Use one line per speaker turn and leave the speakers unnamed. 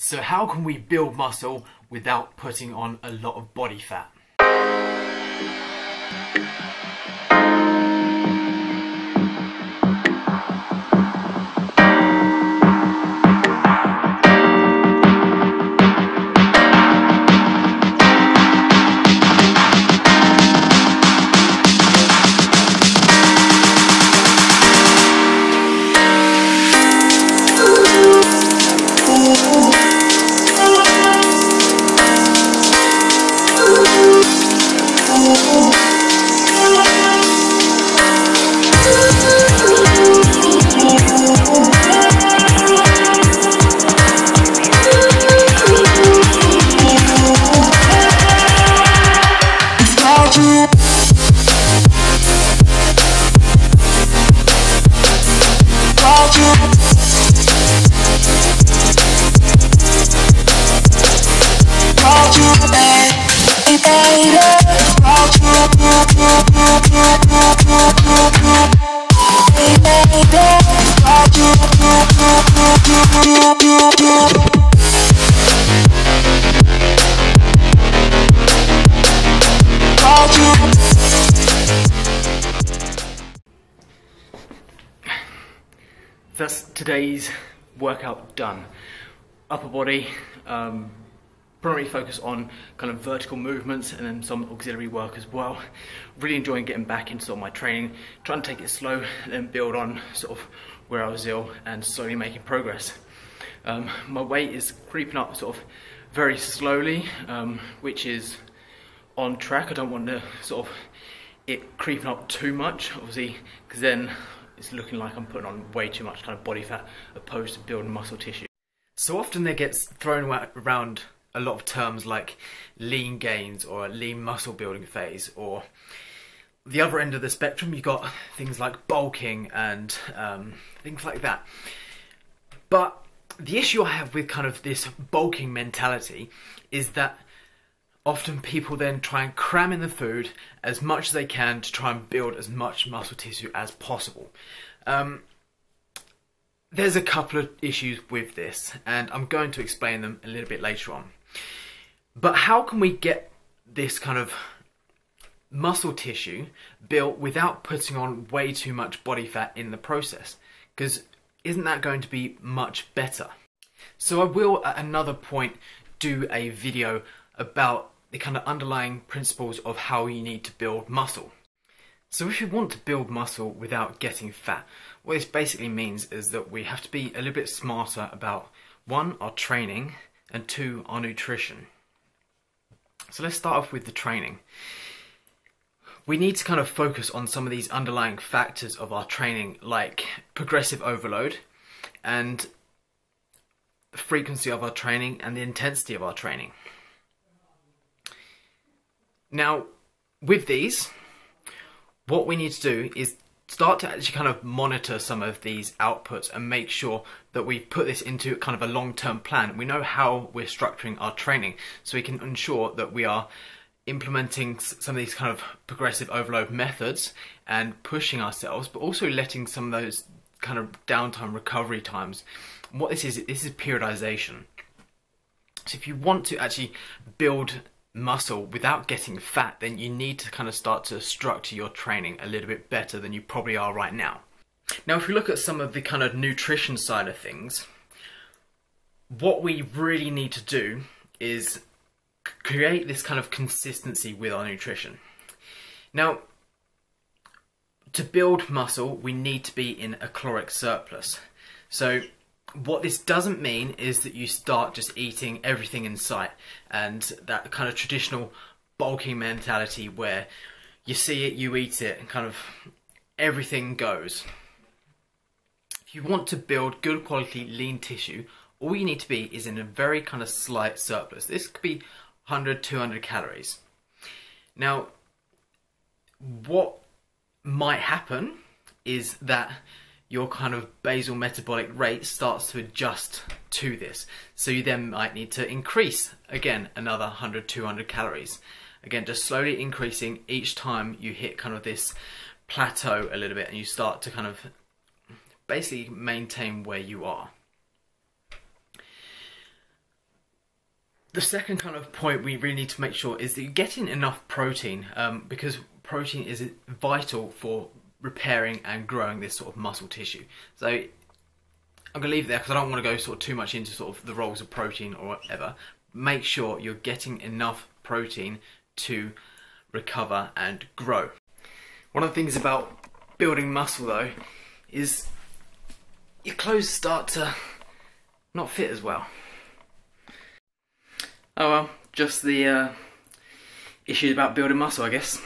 So how can we build muscle without putting on a lot of body fat? That's today's workout done. Upper body, primarily focus on kind of vertical movements and then some auxiliary work as well. Really enjoying getting back into sort of my training, trying to take it slow and then build on sort of where I was ill and slowly making progress. My weight is creeping up sort of very slowly, which is on track. I don't want to sort of it creeping up too much, obviously, because then it's looking like I'm putting on way too much kind of body fat opposed to building muscle tissue. So often there gets thrown around a lot of terms like lean gains or a lean muscle building phase, or the other end of the spectrum you've got things like bulking and things like that. But the issue I have with kind of this bulking mentality is that often people then try and cram in the food as much as they can to try and build as much muscle tissue as possible. There's a couple of issues with this, and I'm going to explain them a little bit later on. But how can we get this kind of muscle tissue built without putting on way too much body fat in the process? Because isn't that going to be much better? So I will at another point do a video about the kind of underlying principles of how you need to build muscle. So if you want to build muscle without getting fat, what this basically means is that we have to be a little bit smarter about, one, our training, and two, our nutrition. So let's start off with the training. We need to kind of focus on some of these underlying factors of our training, like progressive overload and the frequency of our training and the intensity of our training. Now, with these, what we need to do is start to actually kind of monitor some of these outputs and make sure that we put this into kind of a long-term plan. We know how we're structuring our training, so we can ensure that we are implementing some of these kind of progressive overload methods and pushing ourselves, but also letting some of those kind of downtime recovery times. And what this is periodization. So if you want to actually build muscle without getting fat, then you need to kind of start to structure your training a little bit better than you probably are right now. Now, if we look at some of the kind of nutrition side of things, what we really need to do is create this kind of consistency with our nutrition. Now, to build muscle, we need to be in a caloric surplus. So what this doesn't mean is that you start just eating everything in sight and that kind of traditional bulking mentality where you see it, you eat it, and kind of everything goes. If you want to build good quality lean tissue, all you need to be is in a very kind of slight surplus. This could be 100, 200 calories. Now, what might happen is that your kind of basal metabolic rate starts to adjust to this. So you then might need to increase, again, another 100, 200 calories. Again, just slowly increasing each time you hit kind of this plateau a little bit and you start to kind of basically maintain where you are. The second kind of point we really need to make sure is that you're getting enough protein, because protein is vital for repairing and growing this sort of muscle tissue. So I'm going to leave it there because I don't want to go sort of too much into sort of the roles of protein or whatever. Make sure you're getting enough protein to recover and grow. One of the things about building muscle though is your clothes start to not fit as well. Oh well, just the issues about building muscle, I guess.